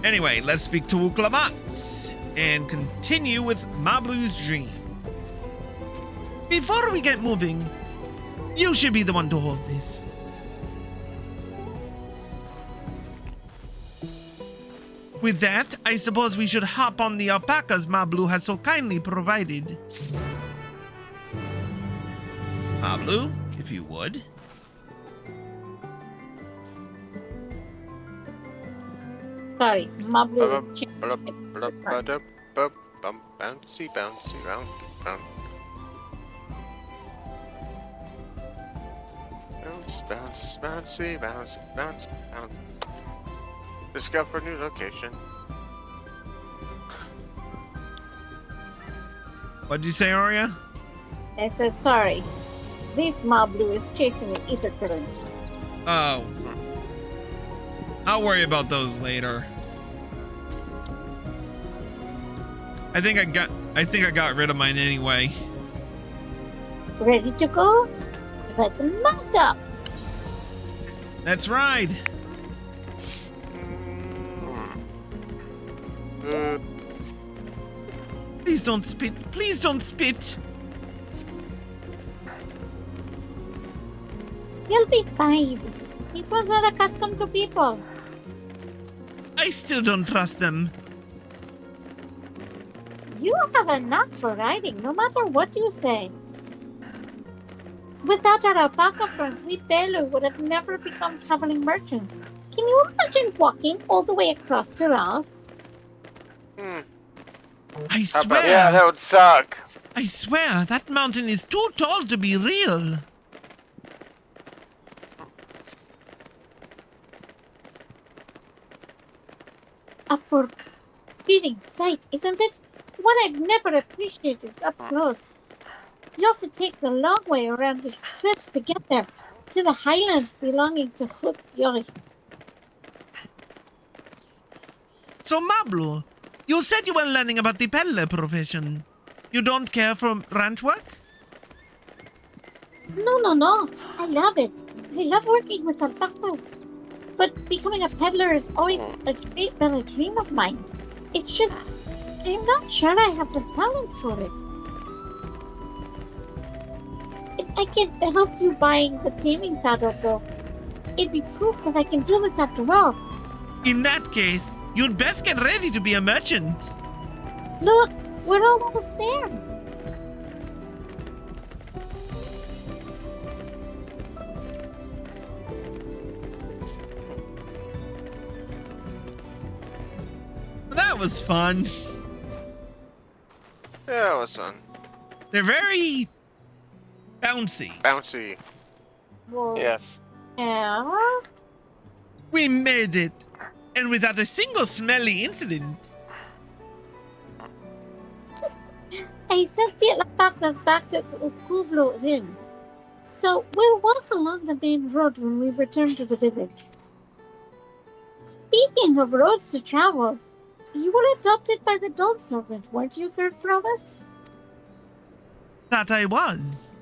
Anyway, let's speak to Wuklamat and continue with Mablu's dream. Before we get moving, you should be the one to hold this. With that, I suppose we should hop on the alpacas Mablu has so kindly provided. Mablu, if you would. Sorry, Mablu. Bouncy, bouncy, round, round. Bounce, bounce, bouncy, bounce, bounce, bounce. Discover new location. What'd you say, Arya? I said sorry. This Mablu is chasing an ether current. Oh. I'll worry about those later. I think I got rid of mine anyway. Ready to go? Let's mount up. Let's ride. Please don't spit. Please don't spit. You'll be fine. These ones are accustomed to people. I still don't trust them. You have a knack for riding, no matter what you say. Without our alpaca friends, we Belu would have never become traveling merchants. Can you imagine walking all the way across Dural? I swear. Yeah, that would suck. I swear that mountain is too tall to be real. A forbidding sight, isn't it? One I've never appreciated up close. You have to take the long way around these cliffs to get there, to the highlands belonging to Hook Yori. So, Mablu, you said you were learning about the peddler profession. You don't care for ranch work? No. I love it. I love working with alpacas. But becoming a peddler is always been a dream of mine. It's just, I'm not sure I have the talent for it. If I can help you buying the taming saddle, though, it'd be proof that I can do this after all. In that case, you'd best get ready to be a merchant. Look, we're almost there. That was fun. Yeah, it was fun. They're very bouncy. Bouncy. Whoa. Yes. Yeah? We made it, and without a single smelly incident. I sent the alpacas back to Ukuvlo's inn. So we'll walk along the main road when we return to the village. Speaking of roads to travel, you were adopted by the Dawn Servant, weren't you, Third Promise? That I was.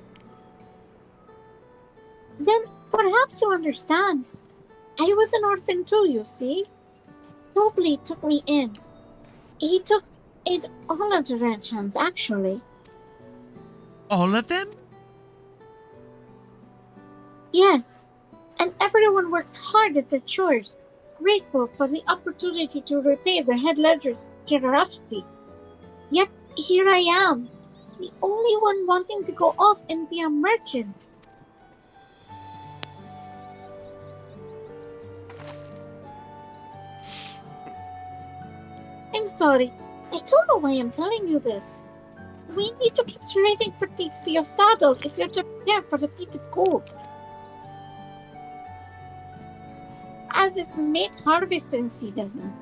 Then perhaps you understand. I was an orphan too, you see. Tobli took me in. He took in all of the ranch hands, actually. All of them? Yes, and everyone works hard at their chores, grateful for the opportunity to repay their head ledger's generosity. Yet here I am, the only one wanting to go off and be a merchant. I'm sorry, I don't know why I'm telling you this. We need to keep trading for things for your saddle if you're to prepare for the feat of gold. As it's mid harvesting season,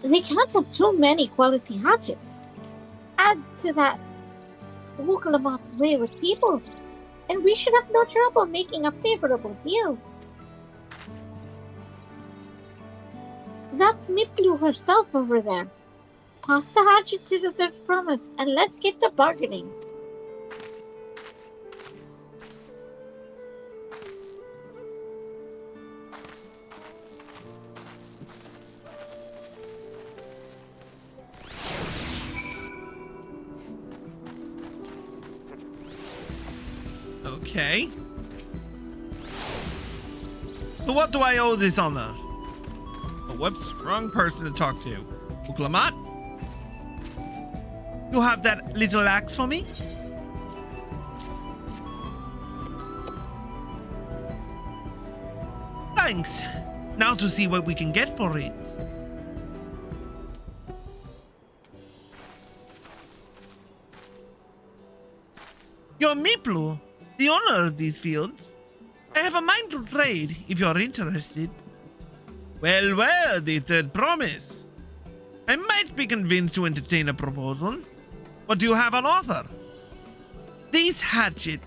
they can't have too many quality hatchets. Add to that Wukalamat's way with people, and we should have no trouble making a favorable deal. That's Miplu herself over there. Pass the hatchet to the Third Promise, and let's get to bargaining. Okay. So what do I owe this honor? Oh, whoops, wrong person to talk to. Uklamat? You have that little axe for me? Thanks. Now to see what we can get for it. You're Miplu, the owner of these fields. I have a mind to trade if you're interested. Well, well, the third promise. I might be convinced to entertain a proposal. What do you have on offer? This hatchet,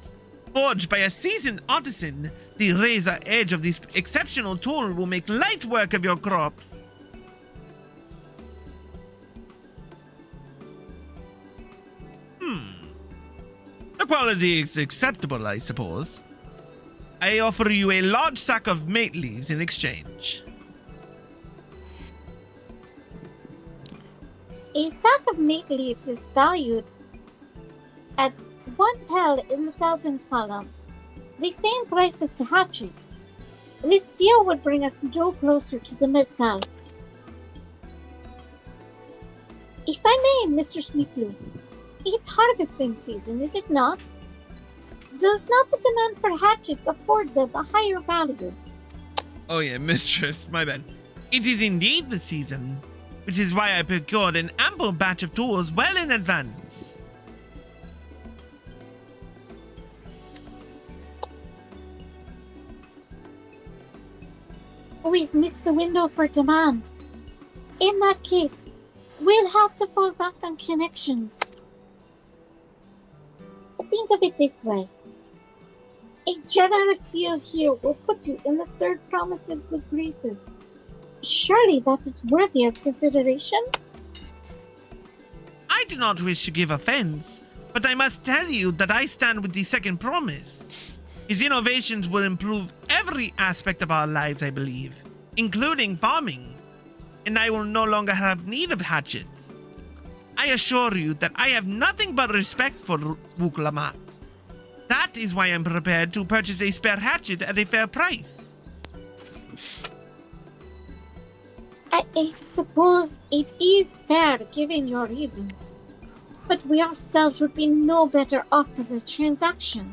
forged by a seasoned artisan, the razor edge of this exceptional tool will make light work of your crops. The quality is acceptable, I suppose. I offer you a large sack of mate leaves in exchange. A sack of mate leaves is valued at 1 pel in the thousands column, the same price as the hatchet. This deal would bring us no closer to the mezcal. If I may, Mr. Smiplu, it's harvesting season, is it not? Does not the demand for hatchets afford them a higher value? Oh yeah, mistress, my bad. It is indeed the season, which is why I procured an ample batch of tools well in advance. We've missed the window for demand. In that case, we'll have to fall back on connections. Think of it this way. A generous deal here will put you in the third promise's good graces. Surely that is worthy of consideration? I do not wish to give offense, but I must tell you that I stand with the second promise. His innovations will improve every aspect of our lives, I believe, including farming, and I will no longer have need of hatchets. I assure you that I have nothing but respect for Wuklamat. That is why I'm prepared to purchase a spare hatchet at a fair price. I suppose it is fair given your reasons, but we ourselves would be no better off for the transaction.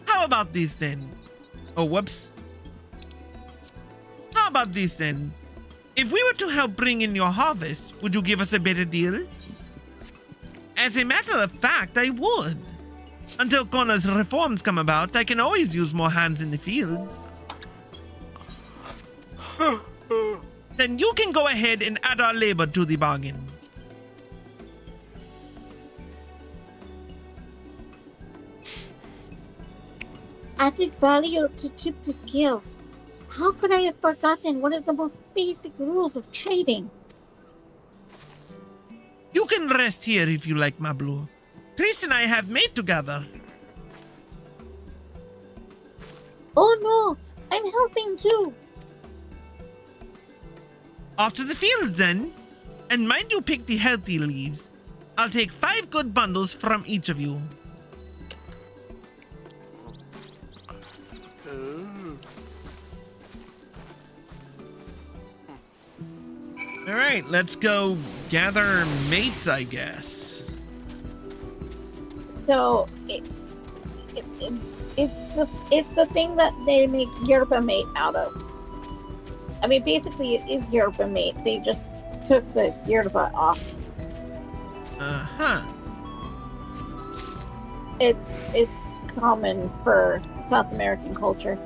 How about this then? Oh, whoops. How about this then? If we were to help bring in your harvest, would you give us a better deal? As a matter of fact, I would. Until Connor's reforms come about, I can always use more hands in the fields. Then you can go ahead and add our labor to the bargain. Added value to tip the scales. How could I have forgotten one of the most basic rules of trading? You can rest here if you like, Mablu. Chris and I have made together. Oh no, I'm helping too. Off to the fields then. And mind you pick the healthy leaves. I'll take 5 good bundles from each of you. Alright, let's go gather mates, I guess. So it's the thing that they make yerba mate out of. I mean, basically, it is yerba mate. They just took the yerba off. It's common for South American culture.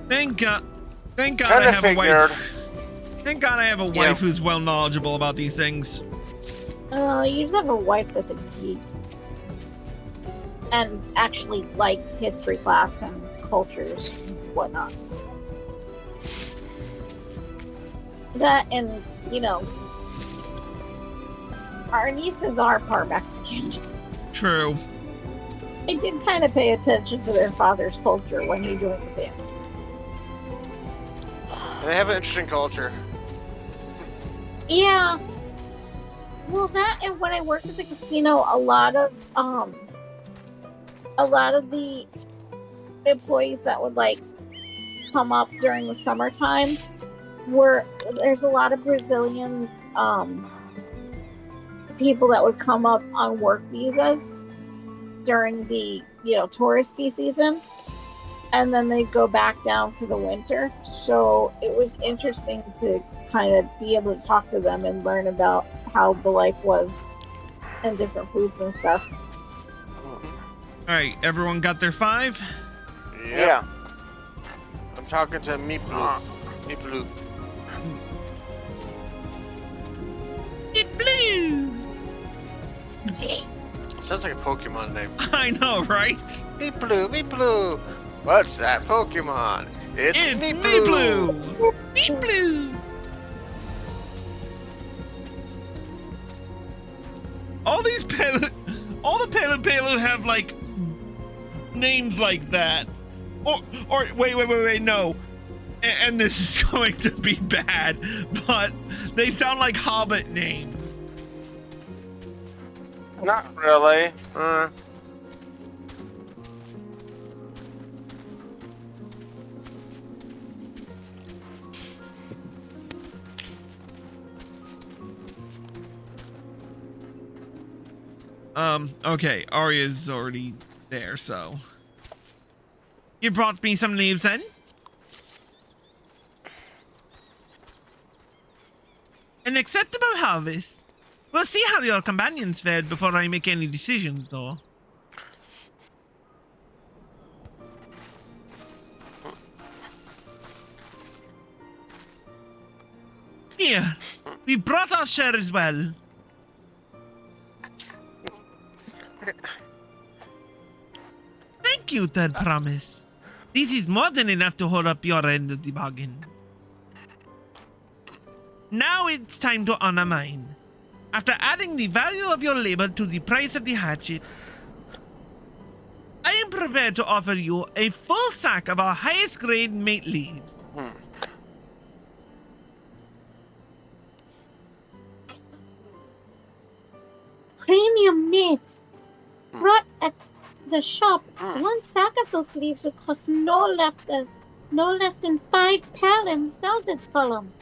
Thank God Kinda I have figured. a wife. Thank God I have a wife who's well knowledgeable about these things. You just have a wife that's a geek. And actually liked history class and cultures and whatnot. That, and, you know, our nieces are part Mexican. True. I did kind of pay attention to their father's culture when he joined the band. They have an interesting culture. Yeah. Well, that and when I worked at the casino, a lot of the employees that would like come up during the summertime there's a lot of Brazilian people that would come up on work visas during the touristy season, and then they'd go back down for the winter. So it was interesting to kind of be able to talk to them and learn about how the life was and different foods and stuff. All right, everyone got their 5? Yep. Yeah. I'm talking to Meeplu. Meeplu. It blew. Sounds like a Pokemon name. I know, right? Meeplu, Meeplu. What's that Pokemon? It's Meeplu. Meeplu. Meeplu. All the Pelu have like names like that. Or wait, no. And this is going to be bad, but they sound like Hobbit names. Not really. Okay, Arya's already there, so. You brought me some leaves then? An acceptable harvest. We'll see how your companions fared before I make any decisions, though. Here, we brought our share as well. Thank you, Third Promise. This is more than enough to hold up your end of the bargain. Now it's time to honor mine. After adding the value of your labor to the price of the hatchet, I am prepared to offer you a full sack of our highest grade mate leaves. Premium meat. Brought at the shop, one sack of those leaves would cost no less than 5 palin thousandths column.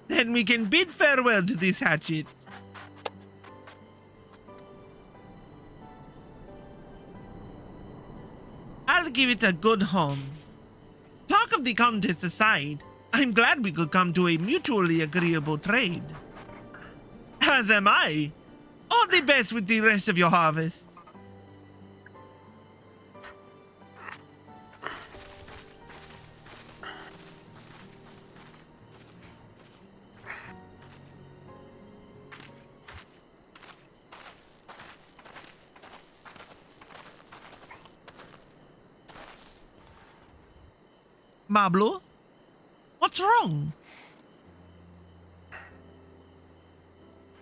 Then we can bid farewell to this hatchet. I'll give it a good home. Talk of the contest aside, I'm glad we could come to a mutually agreeable trade. As am I. All the best with the rest of your harvest. Mablo? What's wrong?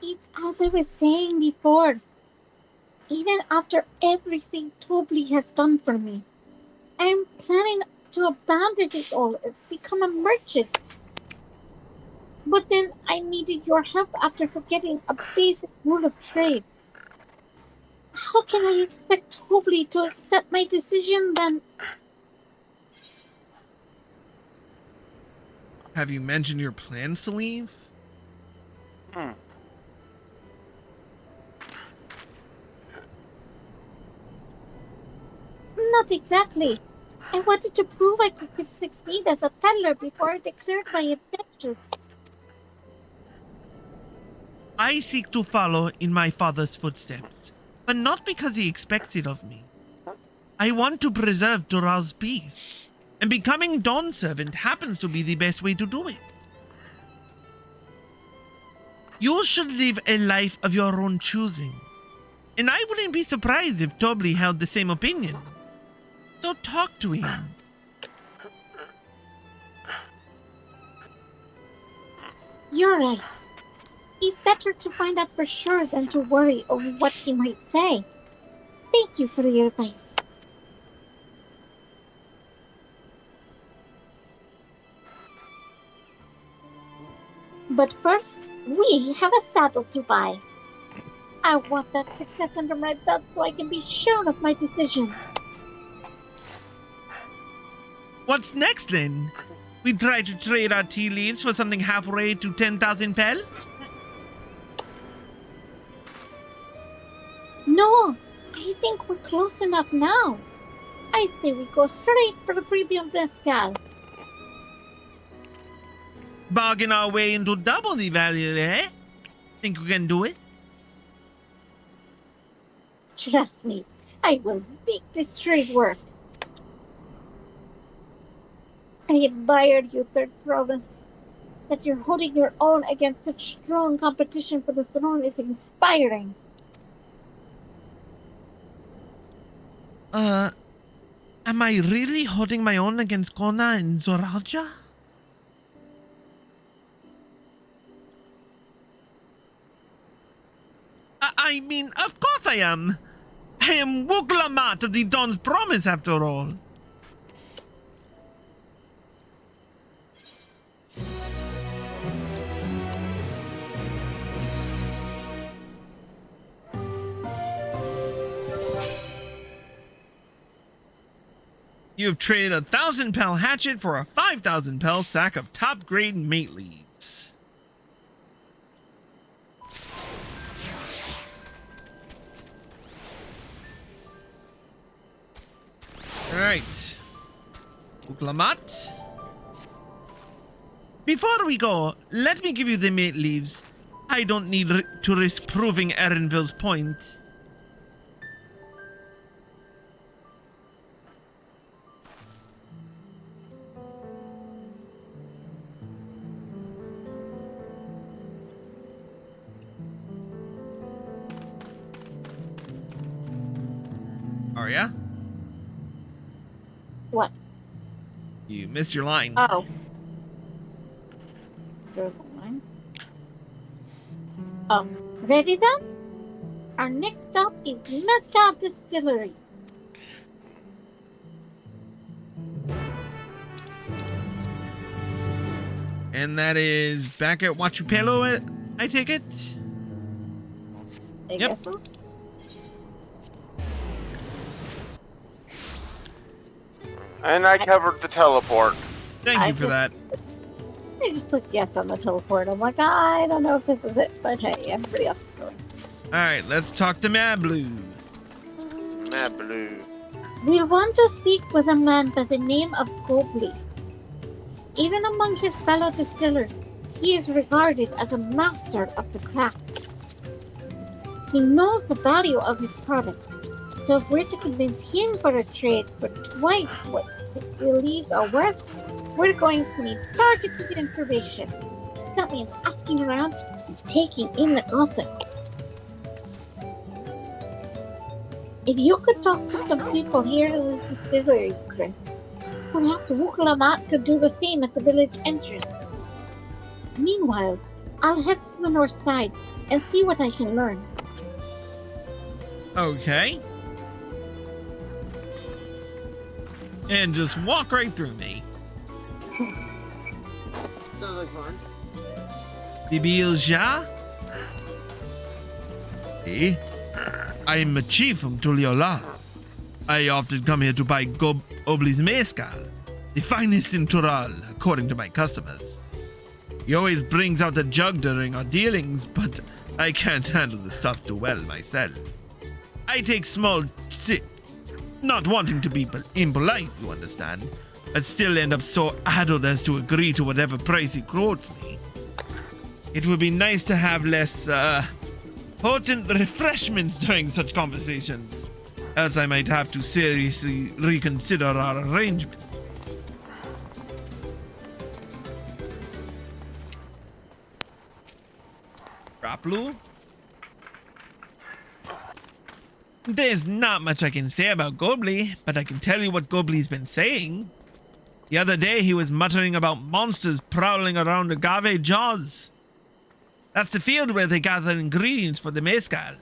It's as I was saying before. Even after everything Tobli has done for me, I'm planning to abandon it all and become a merchant. But then I needed your help after forgetting a basic rule of trade. How can I expect Tobli to accept my decision then? Have you mentioned your plans to leave? Not exactly. I wanted to prove I could succeed as a peddler before I declared my intentions. I seek to follow in my father's footsteps, but not because he expects it of me. I want to preserve Dural's peace, and becoming Dawn's servant happens to be the best way to do it. You should live a life of your own choosing, and I wouldn't be surprised if Tobli held the same opinion. So talk to him. You're right. It's better to find out for sure than to worry over what he might say. Thank you for your advice. But first, we have a saddle to buy. I want that success under my belt so I can be sure of my decision. What's next then? We try to trade our tea leaves for something halfway to 10,000 pel? No, I think we're close enough now. I say we go straight for the premium mezcal. Bargain our way into double the value, eh? Think we can do it? Trust me, I will make this trade work. I admired you, Third Province. That you're holding your own against such strong competition for the throne is inspiring. Am I really holding my own against Kona and Zoraja? I mean, of course I am. I am Wuklamat of the Dawn's Promise, after all. You've traded a 1,000 pel hatchet for a 5,000 pel sack of top grade mate leaves. Alright. Uklamat. Before we go, let me give you the mate leaves. I don't need to risk proving Erenville's point. Arya? What? You missed your line. Oh. There was a line. Ready then? Our next stop is the Mezcal Distillery. And that is back at Huachupelo, I take it? I guess so. And I covered the teleport. Thank you for that. I just clicked yes on the teleport. I'm like, I don't know if this is it, but hey, everybody else is going. Alright, let's talk to Mablu. Mablu. We want to speak with a man by the name of Gobli. Even among his fellow distillers, he is regarded as a master of the craft. He knows the value of his product, so if we're to convince him for a trade for twice what the leaves are worth, we're going to need targeted information. That means asking around and taking in the gossip. If you could talk to some people here in the distillery, Chris, perhaps Wukalamat could do the same at the village entrance. Meanwhile, I'll head to the north side and see what I can learn. Okay. And just walk right through me. Sounds like fun. Bibilja? Eh? I'm a chief from Tuliola. I often come here to buy Obli's mezcal, the finest in Tural, according to my customers. He always brings out a jug during our dealings, but I can't handle the stuff too well myself. I take small sips, not wanting to be impolite, you understand, but still end up so addled as to agree to whatever price he quotes me. It would be nice to have less, potent refreshments during such conversations, as I might have to seriously reconsider our arrangement. Raplu? There's not much I can say about Gobli, but I can tell you what Gobli's been saying. The other day he was muttering about monsters prowling around Agave Jaws. That's the field where they gather ingredients for the mezcal.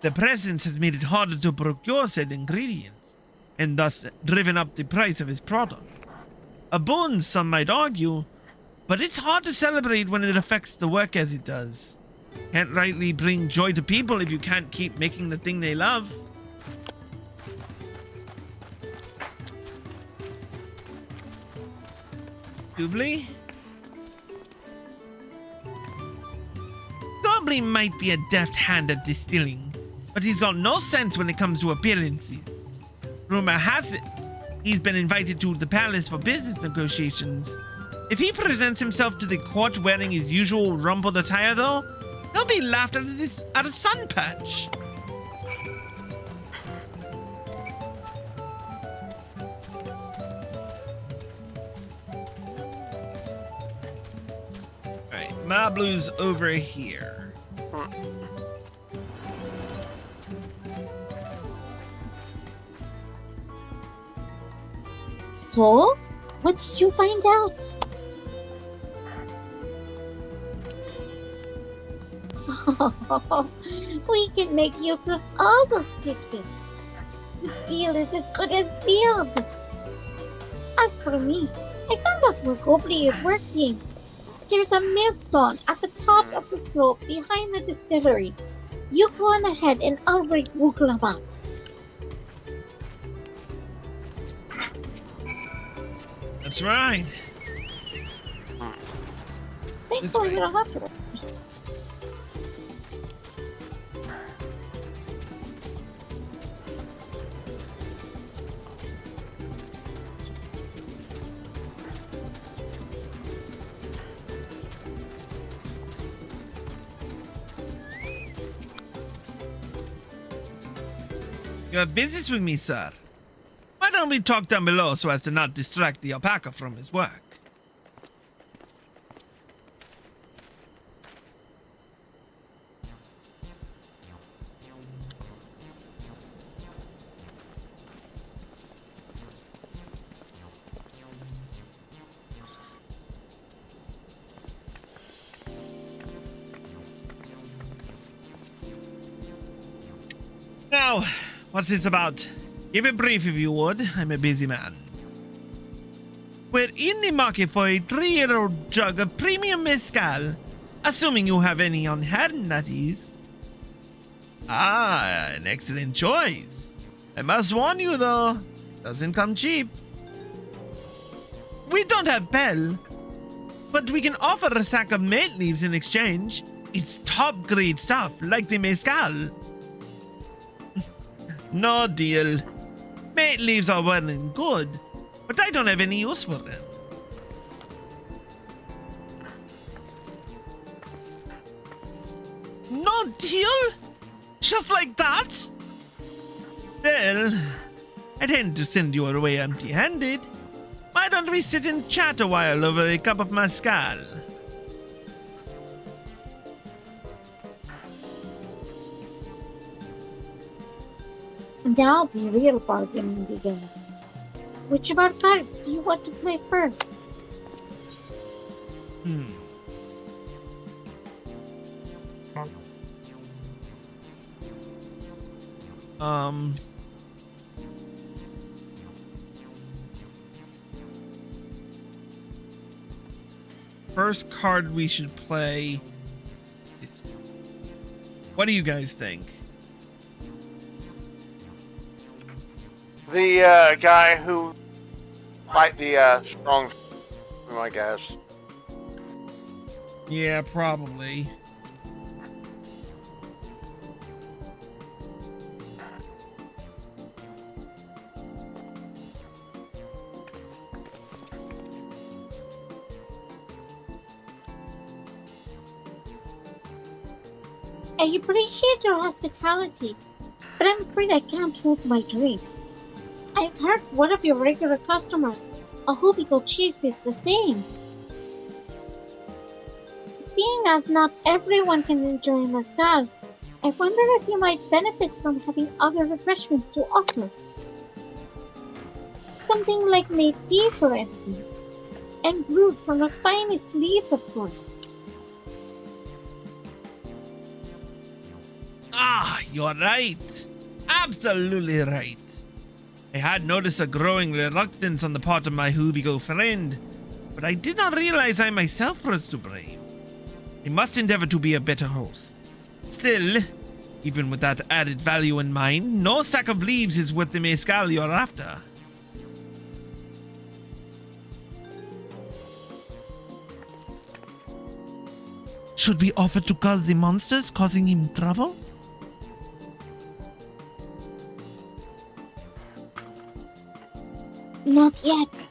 The presence has made it harder to procure said ingredients, and thus driven up the price of his product. A boon, some might argue, but it's hard to celebrate when it affects the work as it does. Can't rightly bring joy to people if you can't keep making the thing they love. Doobly? Goblin might be a deft hand at distilling, but he's got no sense when it comes to appearances. Rumor has it, he's been invited to the palace for business negotiations. If he presents himself to the court wearing his usual rumpled attire, though, he'll be laughed out of Sun Patch. Alright, Mablu's over here. So, what did you find out? We can make use of all those tidbits. The deal is as good as sealed. As for me, I found out where Goblin is working. There's a millstone at the top of the slope behind the distillery. You go on ahead and I'll bring Wooglamat. That's right. Thanks This for way. your offer. You have business with me, sir. Why don't we talk down below so as to not distract the alpaca from his work? Now, what's this about? Give it brief if you would. I'm a busy man. We're in the market for a 3-year-old jug of premium mezcal. Assuming you have any on hand, that is. Ah, an excellent choice. I must warn you, though. Doesn't come cheap. We don't have Bell, but we can offer a sack of mate leaves in exchange. It's top-grade stuff, like the mezcal. No deal. Mate leaves are well and good, but I don't have any use for them. No deal? Just like that? Well, I tend to send you away empty-handed. Why don't we sit and chat a while over a cup of mezcal? Now the real bargaining begins. Which of our cards do you want to play first? First card we should play is... What do you guys think? The guy who fight the strong, I guess. Yeah, probably. I appreciate your hospitality, but I'm afraid I can't hold my drink. I've heard one of your regular customers, a Hubico chief, is the same. Seeing as not everyone can enjoy mezcal, I wonder if you might benefit from having other refreshments to offer. Something like made tea, for instance, and brewed from the finest leaves, of course. Ah, you're right. Absolutely right. I had noticed a growing reluctance on the part of my Hubigo friend, but I did not realize I myself was to blame. I must endeavor to be a better host. Still, even with that added value in mind, no sack of leaves is worth the mezcal you're after. Should we offer to cull the monsters causing him trouble? Not yet.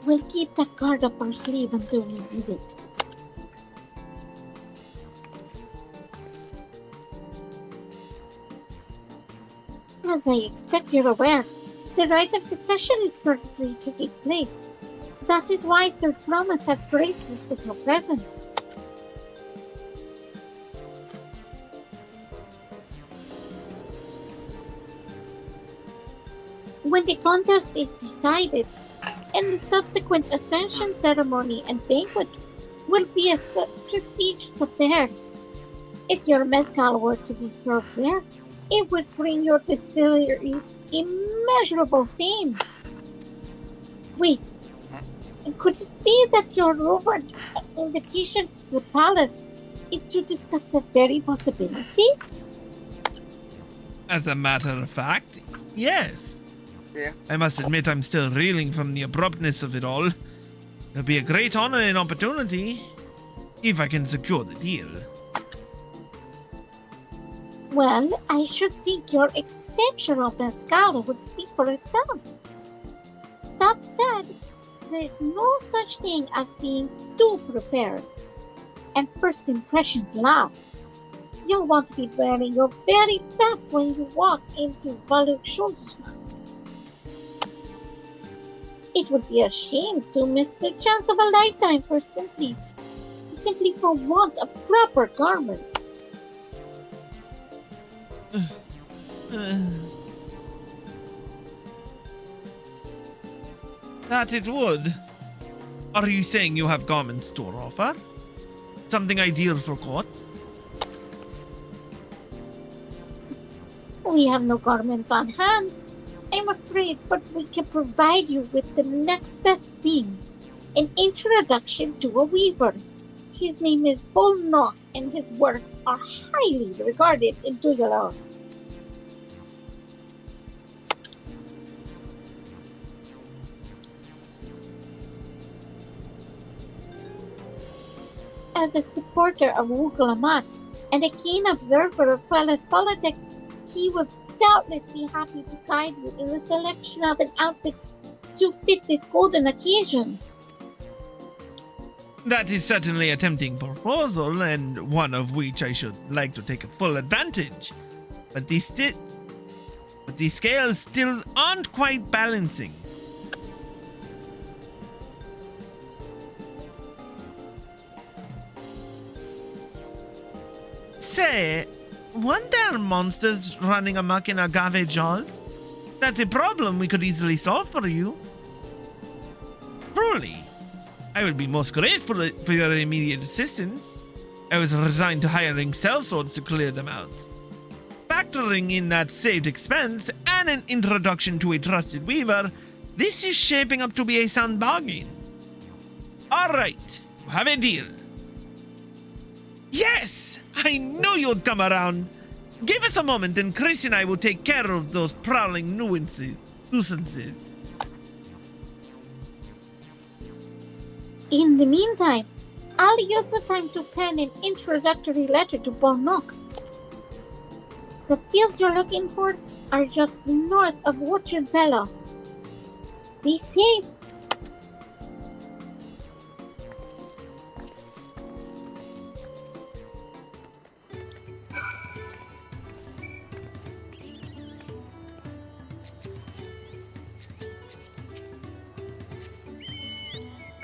We'll keep that card up our sleeve until we need it. As I expect you're aware, the rite of succession is currently taking place. That is why Third Promise has graced us with her presence. When the contest is decided, and the subsequent ascension ceremony and banquet will be a prestigious affair. If your mezcal were to be served there, it would bring your distillery immeasurable fame. Wait, could it be that your rumored invitation to the palace is to discuss that very possibility? As a matter of fact, yes. Yeah. I must admit I'm still reeling from the abruptness of it all. It'll be a great honor and opportunity if I can secure the deal. Well, I should think your exceptional mezcal would speak for itself. That said, there is no such thing as being too prepared. And first impressions last. You'll want to be wearing your very best when you walk into Valuk Schultzman. It would be a shame to miss the chance of a lifetime for simply for want of proper garments. That it would. Are you saying you have garments to offer? Something ideal for court? We have no garments on hand, I'm afraid, but we can provide you with the next best thing. An introduction to a weaver. His name is Bolnock, and his works are highly regarded in Tugalon. As a supporter of Wukalamat and a keen observer of palace politics, he would doubtless be happy to guide you in the selection of an outfit to fit this golden occasion. That is certainly a tempting proposal, and one of which I should like to take a full advantage. But the scales still aren't quite balancing. Say, weren't there monsters running amok in agave jaws? That's a problem we could easily solve for you. Truly, I would be most grateful for your immediate assistance. I was resigned to hiring sellswords to clear them out. Factoring in that saved expense and an introduction to a trusted weaver, this is shaping up to be a sound bargain. All right, you have a deal. Yes! I knew you'd come around. Give us a moment and Chris and I will take care of those prowling nuisances. In the meantime, I'll use the time to pen an introductory letter to Bolnock. The fields you're looking for are just north of Orchard Bella. Be safe.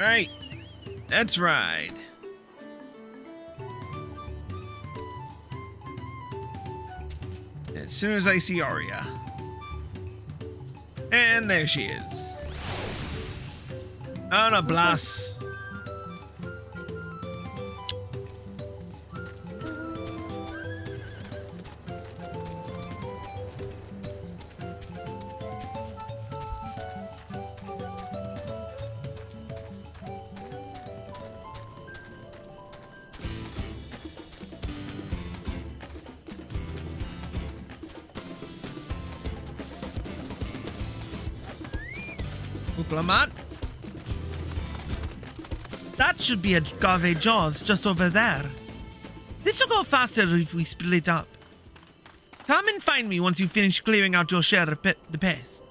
Right, let's ride. As soon as I see Arya. And there she is. On a blast. Uklamat. That should be a Gave Jaws just over there. This will go faster if we split up. Come and find me once you finish clearing out your share of the pests.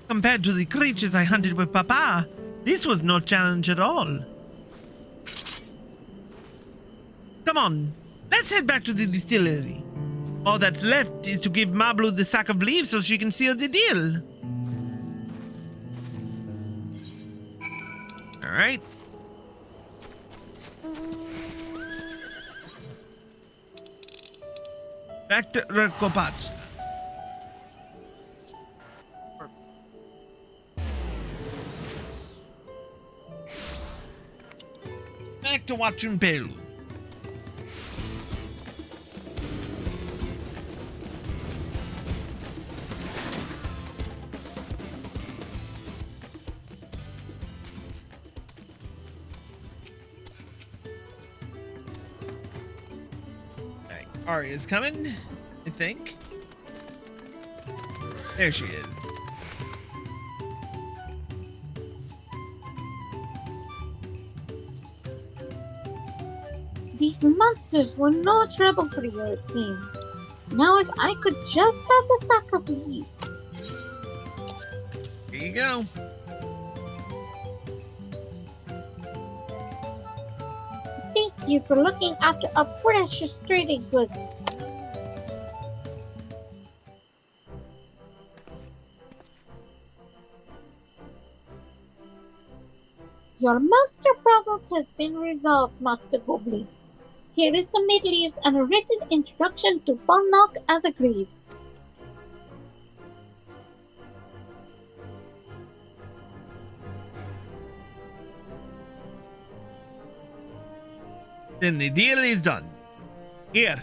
Compared to the creatures I hunted with Papa, this was no challenge at all. Come on, let's head back to the distillery. All that's left is to give Mablu the sack of leaves so she can seal the deal. All right. Back to Rekopach. Back to watching Pelu. Right, Arya's coming, I think. There she is. These monsters were no trouble for your teams. Now if I could just have the sack of leaves. Here you go. Thank you for looking after our precious trading goods. Your monster problem has been resolved, Master Goblin. Here is some mid leaves and a written introduction to Bunlock as agreed. Then the deal is done. Here,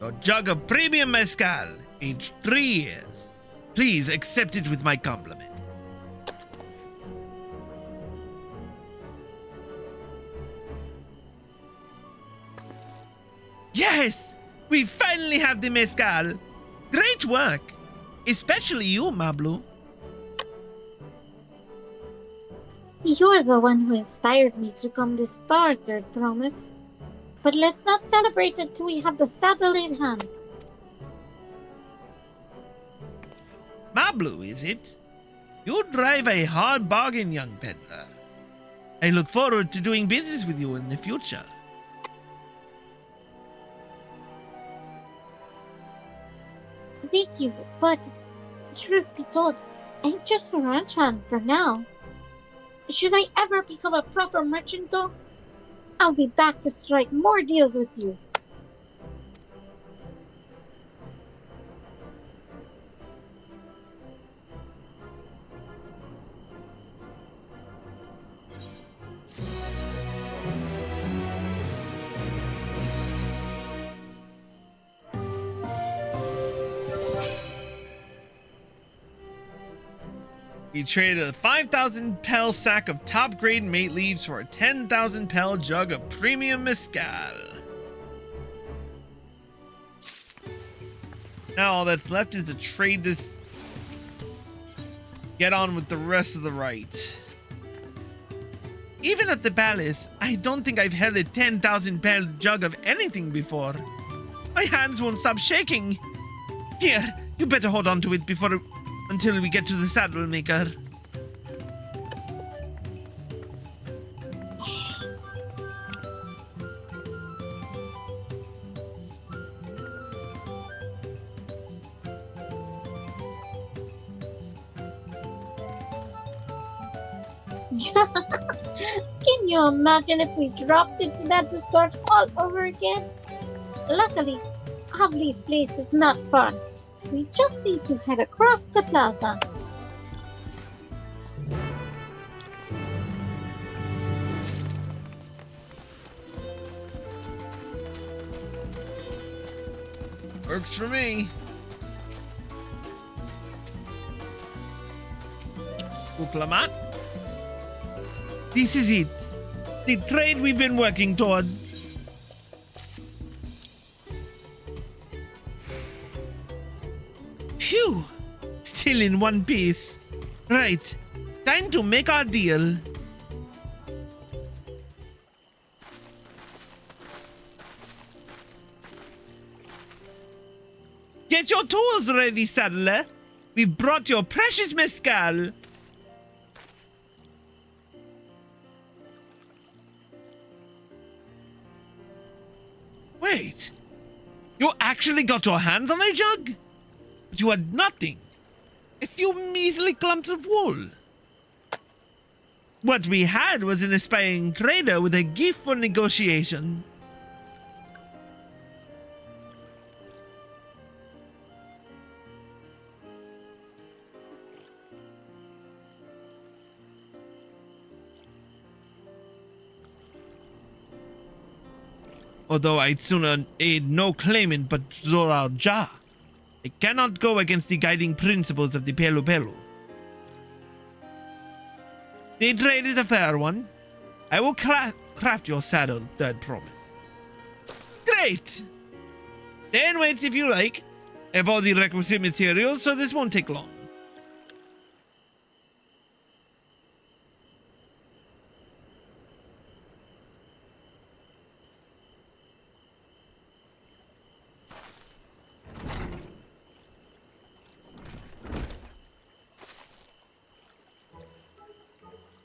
a jug of premium mezcal, aged 3 years. Please accept it with my compliment. Yes! We finally have the mezcal! Great work! Especially you, Mablu. You're the one who inspired me to come this far, Third Promise. But let's not celebrate until we have the saddle in hand. Mablu, is it? You drive a hard bargain, young peddler. I look forward to doing business with you in the future. Thank you, but truth be told, I'm just a ranch hand for now. Should I ever become a proper merchant though, I'll be back to strike more deals with you. We traded a 5,000 pel sack of top grade mate leaves for a 10,000 pel jug of premium mezcal. Now all that's left is to trade this. Get on with the rest of the rite. even at the palace, I don't think I've held a 10,000 pearl jug of anything before. My hands won't stop shaking. Here, you better hold on to it until we get to the saddle maker. Can you imagine if we dropped into that to start all over again? Luckily, Avli's place is not far. We just need to head across the plaza. Works for me. Uklamat. This is it. The trade we've been working towards. Phew. Still in one piece. Right. Time to make our deal. Get your tools ready, saddler. We've brought your precious mescal. Wait. You actually got your hands on a jug? But you had nothing. A few measly clumps of wool. What we had was an aspiring trader with a gift for negotiation. Although I'd sooner aid no claimant but Zoral Ja. I cannot go against the guiding principles of the Pelu Pelu. The trade is a fair one. I will craft your saddle, third promise. Great! Then wait if you like. I have all the requisite materials, so this won't take long.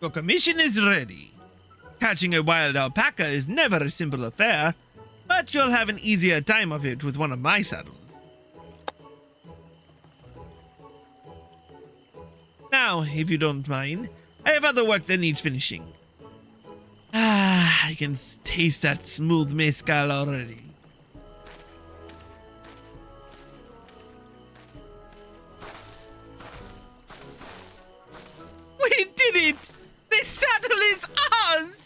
Your commission is ready. Catching a wild alpaca is never a simple affair, but you'll have an easier time of it with one of my saddles. Now, if you don't mind, I have other work that needs finishing. I can taste that smooth mezcal already. We did it! The saddle is ours!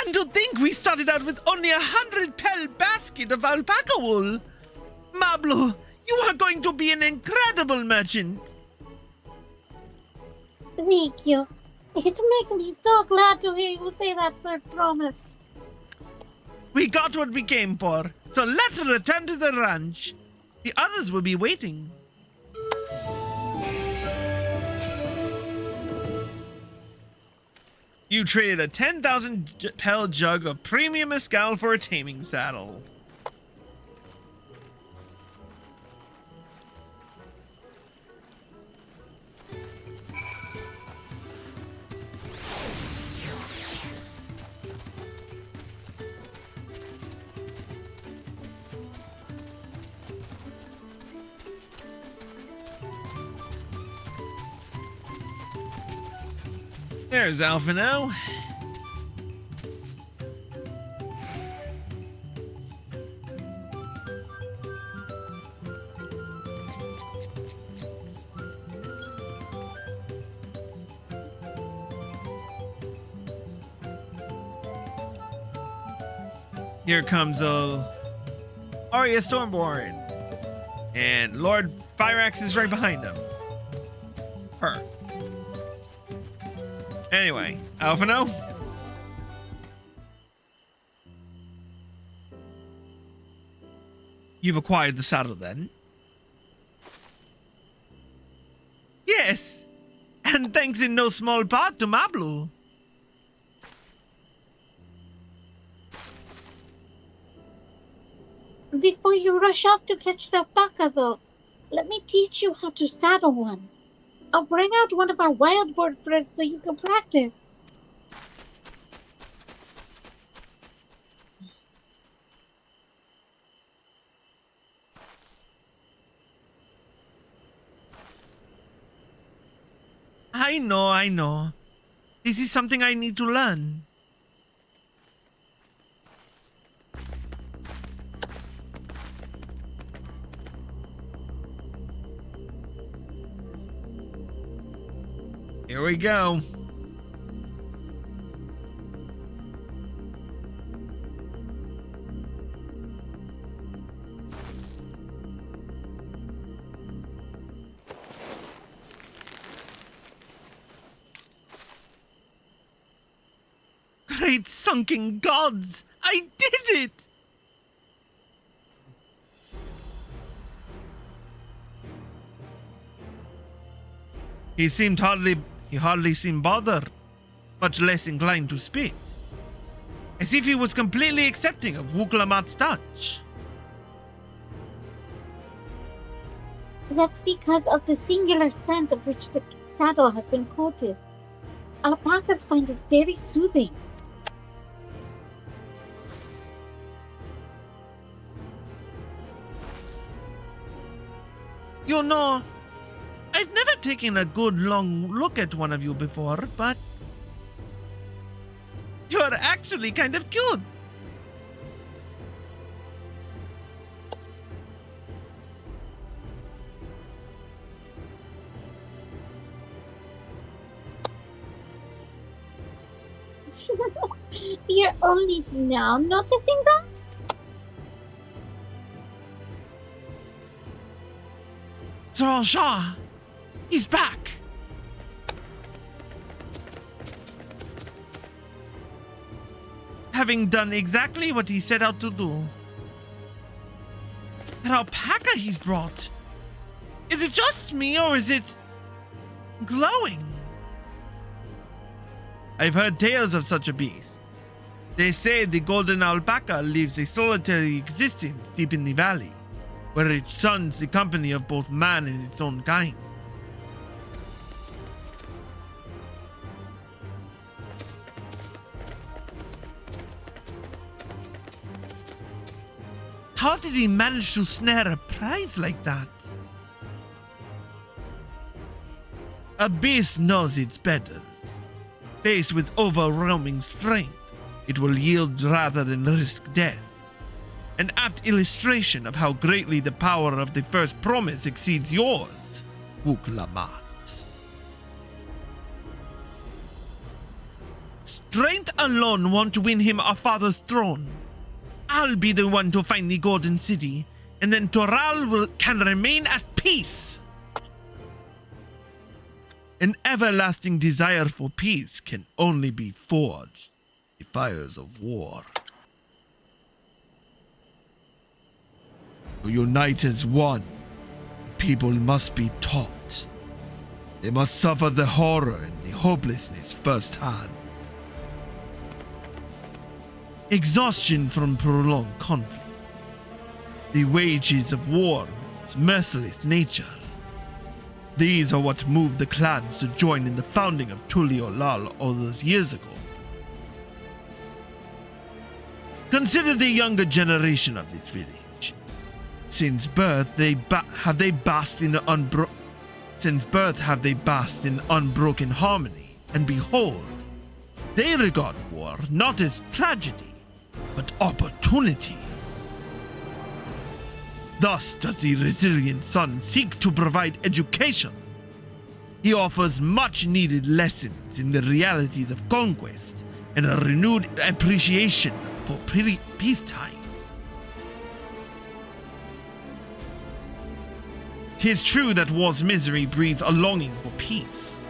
And to think we started out with only 100 pel basket of alpaca wool! Mablo, you are going to be an incredible merchant! Thank you. It makes me so glad to hear you say that third promise. We got what we came for, so let's return to the ranch. The others will be waiting. You traded a 10,000 pel jug of premium mezcal for a taming saddle. There's Alphino. Here comes Arya Stormborn. And Lord Fyrax is right behind him. Her. Anyway, Alphino? You've acquired the saddle then? Yes, and And thanks in no small part to Mablu. Before you rush off to catch the alpaca, though, let me teach you how to saddle one. I'll bring out one of our wild boar threads so you can practice. I know. This is something I need to learn. Here we go. Great sunken gods! I did it! He hardly seemed bothered, much less inclined to spit. As if he was completely accepting of Wukalamat's touch. That's because of the singular scent of which the saddle has been coated. Alpacas find it very soothing. You know, I've never taken a good long look at one of you before, but you're actually kind of cute. You're only now noticing that? Zoran Shah, he's back. Having done exactly what he set out to do. That alpaca he's brought. Is it just me or is it glowing? I've heard tales of such a beast. They say the golden alpaca lives a solitary existence deep in the valley, where it shuns the company of both man and its own kind. How did he manage to snare a prize like that? A beast knows its betters. Faced with overwhelming strength, it will yield rather than risk death. An apt illustration of how greatly the power of the first promise exceeds yours, Wukalamat. Strength alone won't win him our father's throne. I'll be the one to find the Golden City, and then Toral can remain at peace. An everlasting desire for peace can only be forged in the fires of war. To unite as one, people must be taught. They must suffer the horror and the hopelessness firsthand. Exhaustion from prolonged conflict. The wages of war, its merciless nature. These are what moved the clans to join in the founding of Tuliolal all those years ago. Consider the younger generation of this village. Since birth, have they basked in unbroken harmony, and behold, they regard war not as tragedy, but opportunity. Thus does the resilient son seek to provide education. He offers much-needed lessons in the realities of conquest and a renewed appreciation for peacetime. 'Tis true that war's misery breeds a longing for peace.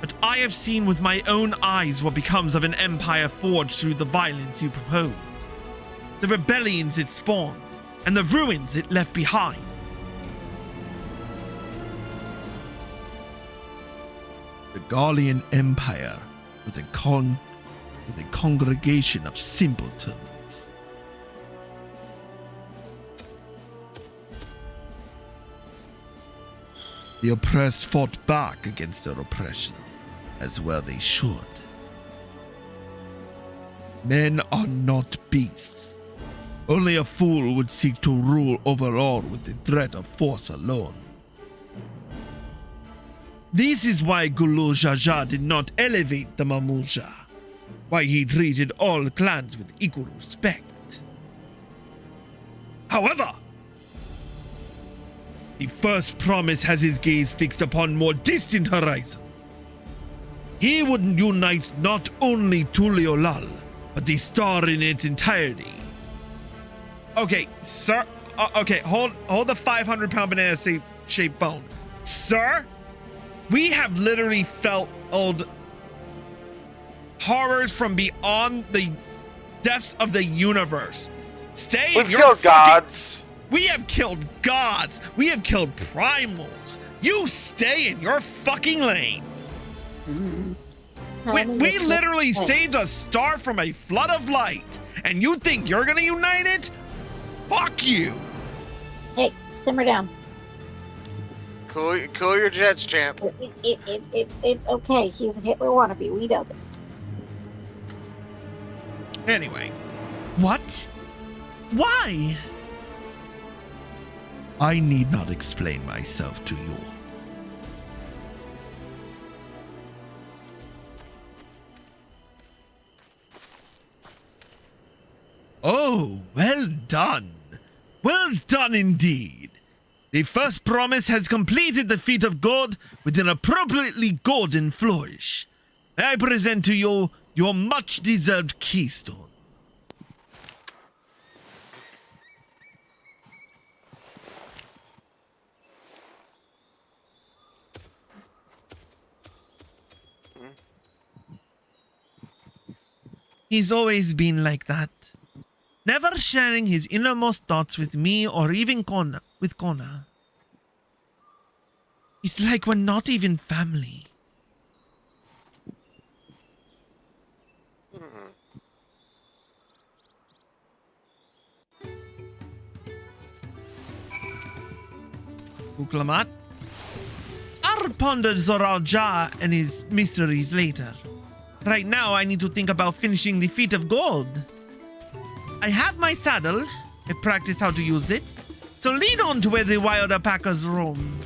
But I have seen with my own eyes what becomes of an empire forged through the violence you propose, the rebellions it spawned, and the ruins it left behind. The Gallian Empire was a congregation of simpletons. The oppressed fought back against their oppression, as well they should. Men are not beasts. Only a fool would seek to rule over all with the threat of force alone. This is why Gulu Jaja did not elevate the Mamuja, why he treated all clans with equal respect. However, the first promise has his gaze fixed upon more distant horizon. He would unite not only Tuliolal, but the star in its entirety. Okay, sir. Okay, hold the 500-pound banana-shaped phone. Sir, we have literally felt old horrors from beyond the depths of the universe. Stay in your killed gods. We have killed gods. We have killed primals. You stay in your fucking lane. We literally saved a star from a flood of light, and you think you're gonna unite it? Fuck you. Hey, simmer down. Cool your jets, champ. It's okay. He's a Hitler wannabe. We know this. Anyway, what? Why? I need not explain myself to you. Oh, well done. Well done indeed. The first promise has completed the feat of God with an appropriately golden flourish. I present to you your much-deserved keystone. He's always been like that. Never sharing his innermost thoughts with me or even with Kona. It's like we're not even family. Uklamat? I'll ponder Zoral Ja and his mysteries later. Right now, I need to think about finishing the feat of gold. I have my saddle. I practice how to use it. So lead on to where the wild alpacas roam.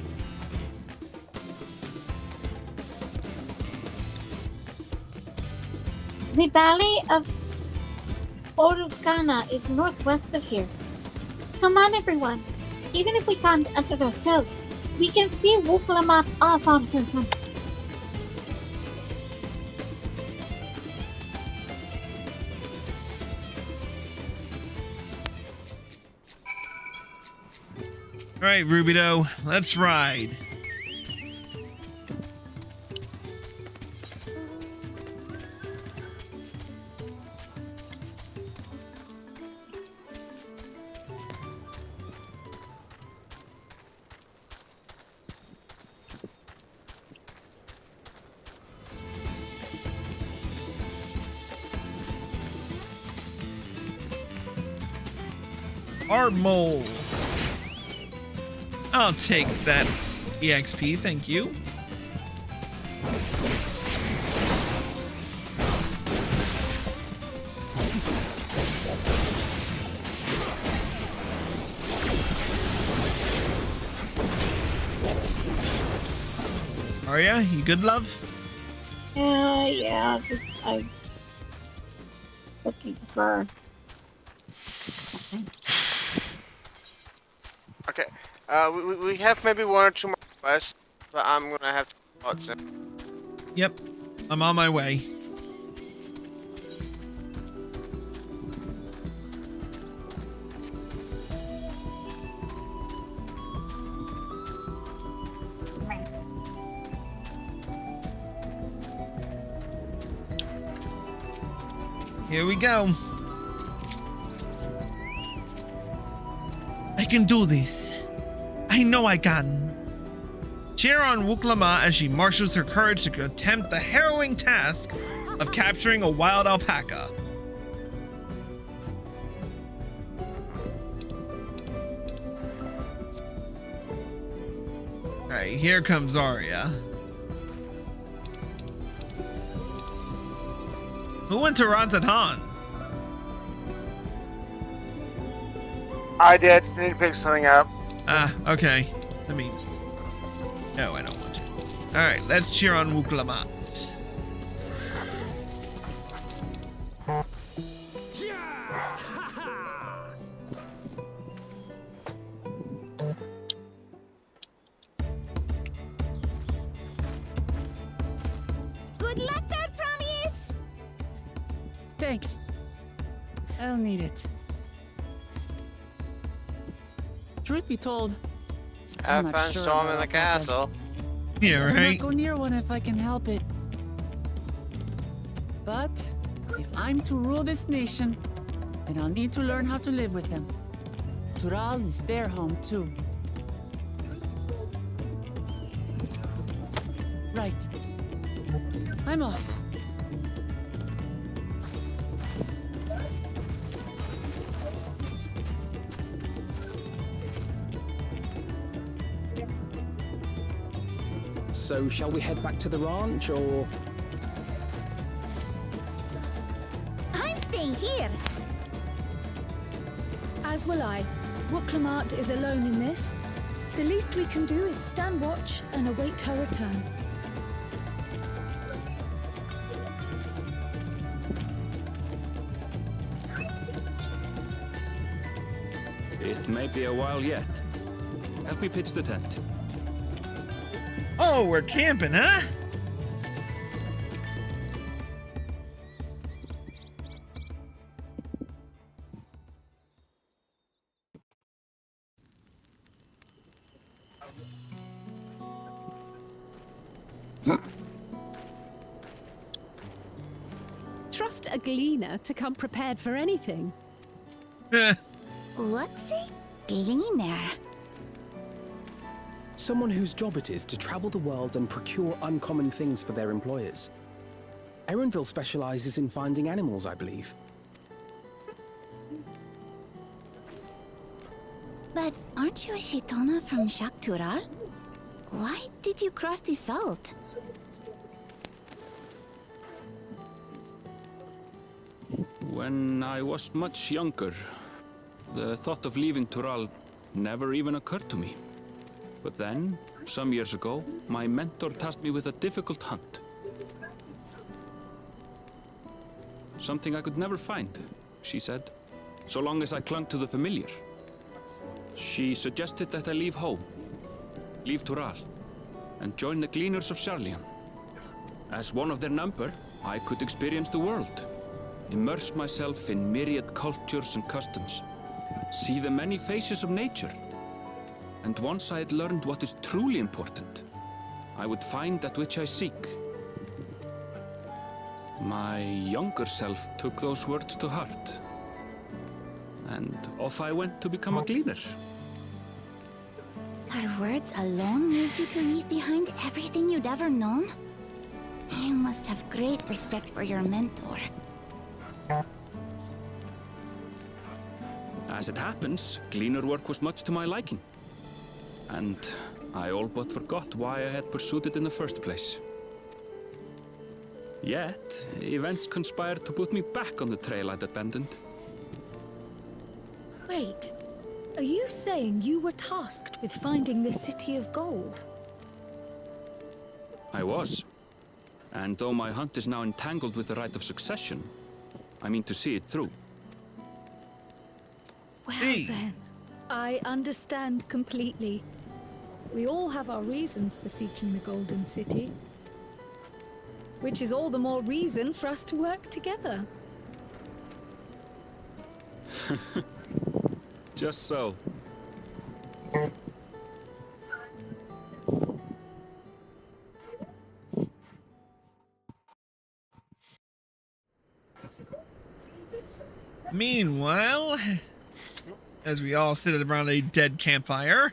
The Valley of Orugana is northwest of here. Come on, everyone. Even if we can't enter ourselves, we can see Wuklamat off on her hunt. All right, Rubido, let's ride. Hard mole. I'll take that EXP, thank you. Are ya? You good, love? Yeah, I'm looking for... Okay. We have maybe one or two more quests, but I'm gonna have to call it soon. Yep, I'm on my way. Here we go. I can do this. I know I can. Cheer on Wuklama as she marshals her courage to attempt the harrowing task of capturing a wild alpaca. Alright, here comes Arya. Who went to Rantadan? I did. I need to pick something up. Ah, okay. Let me... No, I don't want to. Alright, let's cheer on Wuklamat. Good luck there, Promise! Thanks. I'll need it. Truth be told, still Have not fun sure storming about the castle. Yeah, I'll right? not go near one if I can help it. But if I'm to rule this nation, then I'll need to learn how to live with them. Tural is their home too. Right. I'm off. So, shall we head back to the ranch, or...? I'm staying here. As will I. Wooklamart is alone in this. The least we can do is stand watch and await her return. It may be a while yet. Help me pitch the tent. Oh, we're camping, huh? Trust a gleaner to come prepared for anything. What's a gleaner? Someone whose job it is to travel the world and procure uncommon things for their employers. Erenville specializes in finding animals, I believe. But aren't you a Shitona from Shak Tural? Why did you cross the salt? When I was much younger, the thought of leaving Tural never even occurred to me. But then, some years ago, my mentor tasked me with a difficult hunt. Something I could never find, she said, so long as I clung to the familiar. She suggested that I leave home, leave Tural, and join the Gleaners of Sharlian. As one of their number, I could experience the world, immerse myself in myriad cultures and customs, see the many faces of nature. And once I had learned what is truly important, I would find that which I seek. My younger self took those words to heart. And off I went to become a gleaner. Her words alone moved you to leave behind everything you'd ever known? You must have great respect for your mentor. As it happens, gleaner work was much to my liking. And I all but forgot why I had pursued it in the first place. Yet, events conspired to put me back on the trail I'd abandoned. Wait, are you saying you were tasked with finding the City of Gold? I was. And though my hunt is now entangled with the right of succession, I mean to see it through. Well Hey. then, I understand completely. We all have our reasons for seeking the Golden City. Which is all the more reason for us to work together. Just so. Meanwhile, as we all sit around a dead campfire.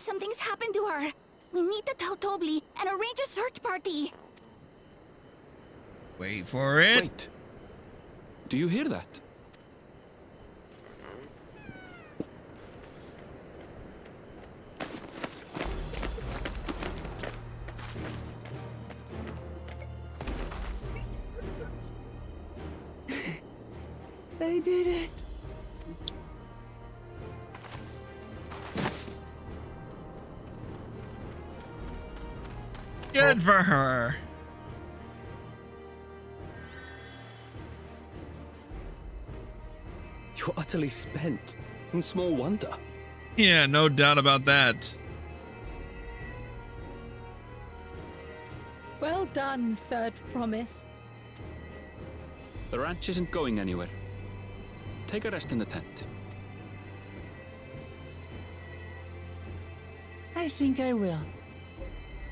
something's happened to her. We need to tell Tobli and arrange a search party. Wait for it. Wait. Do you hear that? They did it. Good for her. You're utterly spent, and small wonder. Yeah, no doubt about that. Well done, Third Promise. The ranch isn't going anywhere. Take a rest in the tent. I think I will.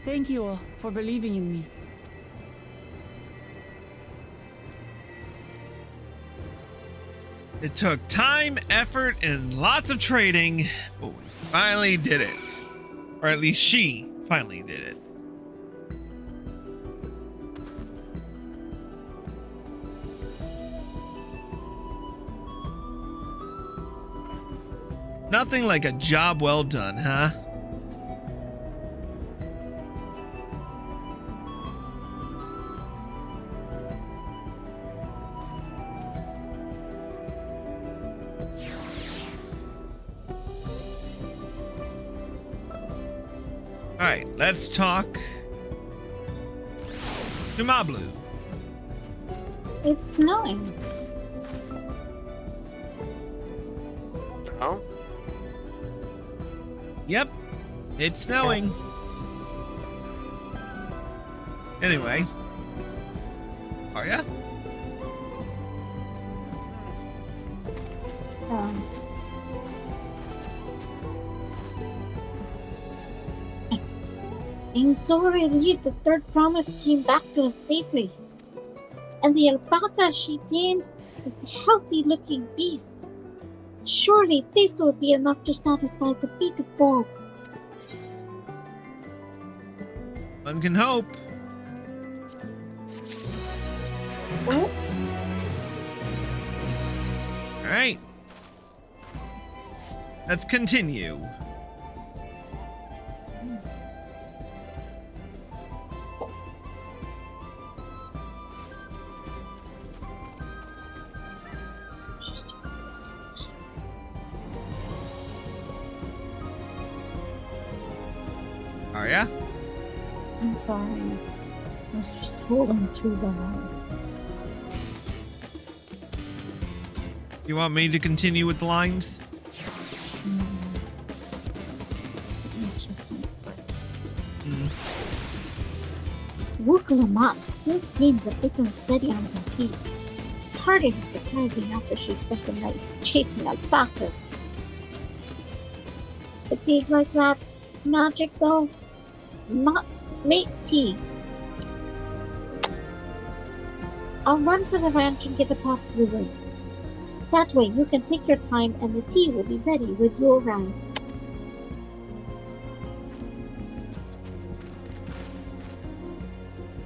Thank you all for believing in me. It took time, effort, and lots of trading, but we finally did it. Or at least she finally did it. Nothing like a job well done, huh? Alright, let's talk to Mablu. It's snowing. Oh? Yep, it's snowing. Anyway, are ya? I'm so relieved the Third Promise came back to us safely. And the alpaca she tamed is a healthy-looking beast. Surely this will be enough to satisfy the beat of Bob. One can hope. Oh, Alright. Let's continue. Arya? I'm sorry. I was just holding too long. You want me to continue with the lines? Kiss my foot. Wukalamat still seems a bit unsteady on her feet. Part of it is surprising after she spent the night chasing alpacas. Fatigue like that? Magic though? Mate tea. I'll run to the ranch and get a pot brewing. That way you can take your time and the tea will be ready when you arrive.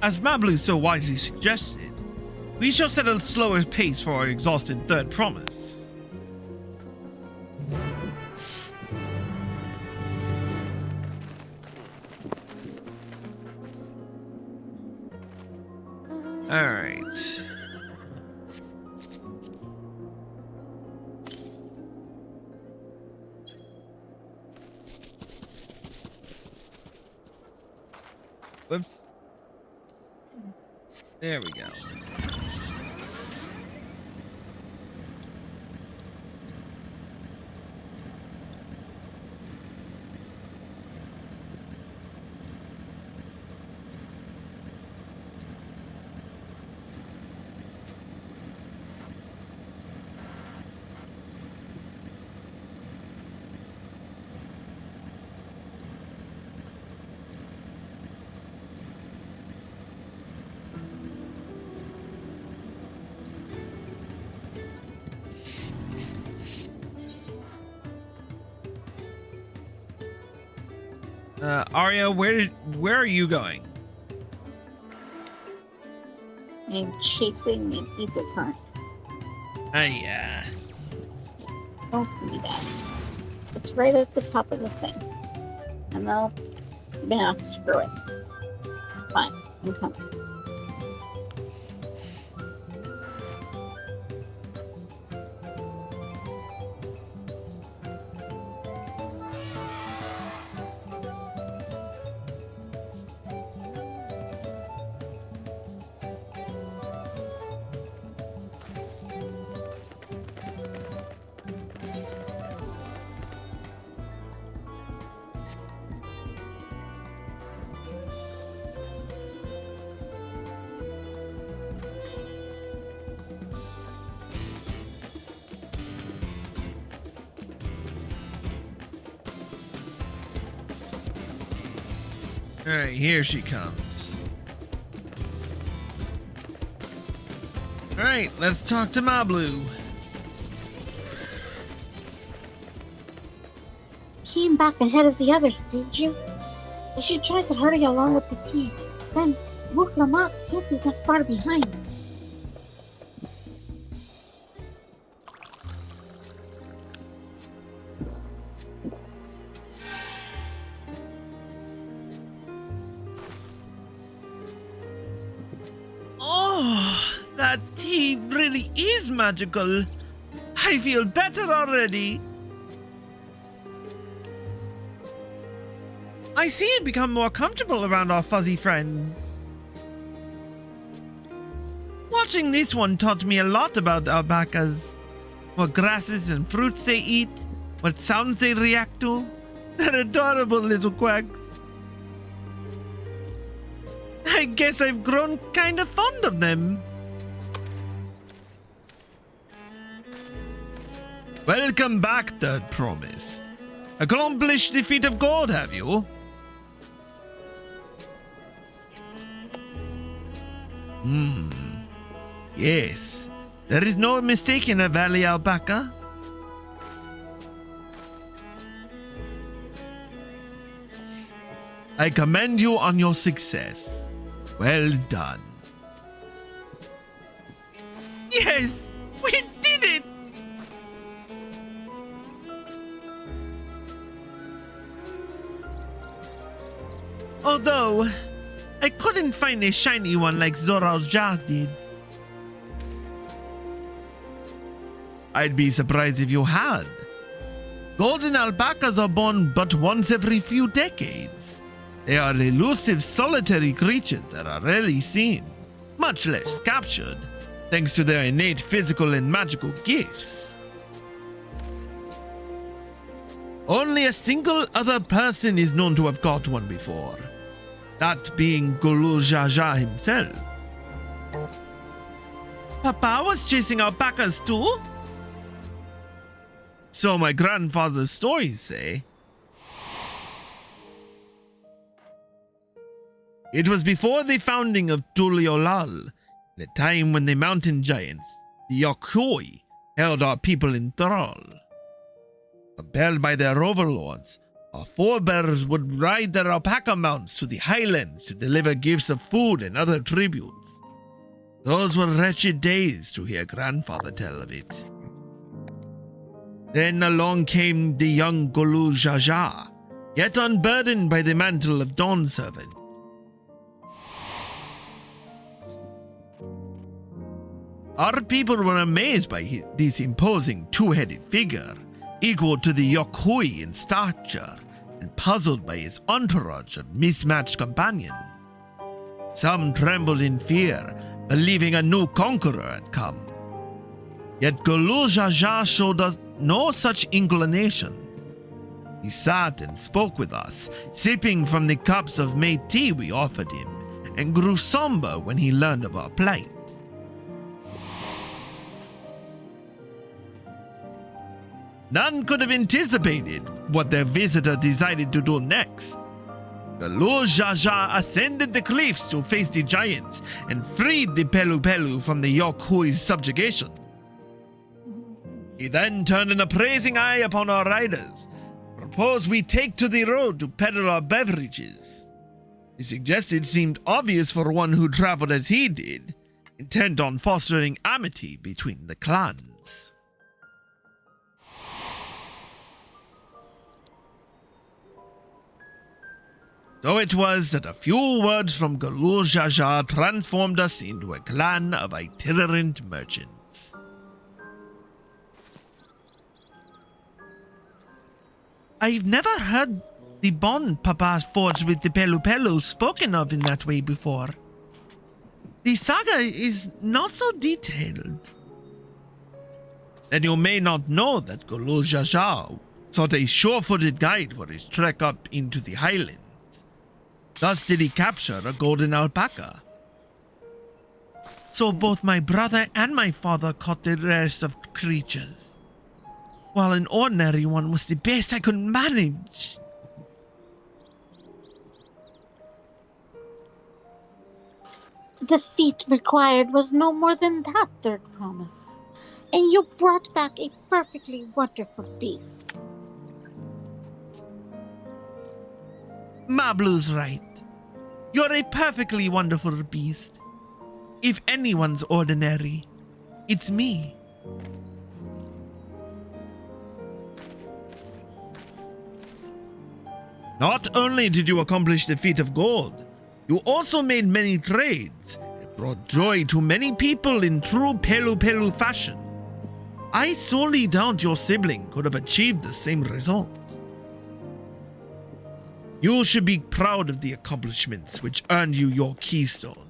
As Mablu so wisely suggested, we shall set a slower pace for our exhausted Third Promise. Alright. Whoops. There we go. Arya, where are you going? I'm chasing an ether current. Yeah. Don't do that. It's right at the top of the thing. And I'll... Nah, screw it. Fine, I'm coming. Alright, here she comes. Alright, let's talk to Mablu. Came back ahead of the others, did you? I should try to hurry along with the tea. Then, Wook Lamont can't be that far behind. Oh, that tea really is magical. I feel better already. I see it become more comfortable around our fuzzy friends. Watching this one taught me a lot about alpacas. What grasses and fruits they eat, what sounds they react to. They're adorable little quacks. I guess I've grown kind of fond of them. Welcome back, Third Promise. Accomplished the feat of gold, have you? Yes. There is no mistaking a valley alpaca. I commend you on your success. Well done. Yes, we did it! Although, I couldn't find a shiny one like Zoral Jag did. I'd be surprised if you had. Golden alpacas are born but once every few decades. They are elusive, solitary creatures that are rarely seen, much less captured, thanks to their innate physical and magical gifts. Only a single other person is known to have caught one before, that being Gulu Jaja himself. Papa was chasing alpacas too? So my grandfather's stories say. It was before the founding of Tuliolal, in a time when the mountain giants, the Yokhoi, held our people in thrall. Compelled by their overlords, our forebears would ride their alpaca mounts to the highlands to deliver gifts of food and other tributes. Those were wretched days to hear grandfather tell of it. Then along came the young Gulu Jaja, yet unburdened by the mantle of Dawn Servant. Our people were amazed by this imposing two-headed figure, equal to the Yokhoi in stature, and puzzled by his entourage of mismatched companions. Some trembled in fear, believing a new conqueror had come. Yet Gulu Jaja showed us no such inclinations. He sat and spoke with us, sipping from the cups of made tea we offered him, and grew somber when he learned of our plight. None could have anticipated what their visitor decided to do next. Gulu Jaja ascended the cliffs to face the giants and freed the Pelu Pelu from the Yokhui's subjugation. He then turned an appraising eye upon our riders, propose we take to the road to peddle our beverages. He suggested seemed obvious for one who traveled as he did, intent on fostering amity between the clans. So it was that a few words from Galul Jaja transformed us into a clan of itinerant merchants. I've never heard the bond Papa forged with the Pelu Pelu spoken of in that way before. The saga is not so detailed. Then you may not know that Galul Jaja sought a sure-footed guide for his trek up into the highlands. Thus did he capture a golden alpaca. So both my brother and my father caught the rarest of creatures, while an ordinary one was the best I could manage. The feat required was no more than that, third promise. And you brought back a perfectly wonderful beast. Mablu's right. You're a perfectly wonderful beast. If anyone's ordinary, it's me. Not only did you accomplish the feat of gold, you also made many trades. It brought joy to many people in true Pelu Pelu fashion. I solely doubt your sibling could have achieved the same result. You should be proud of the accomplishments which earned you your keystone.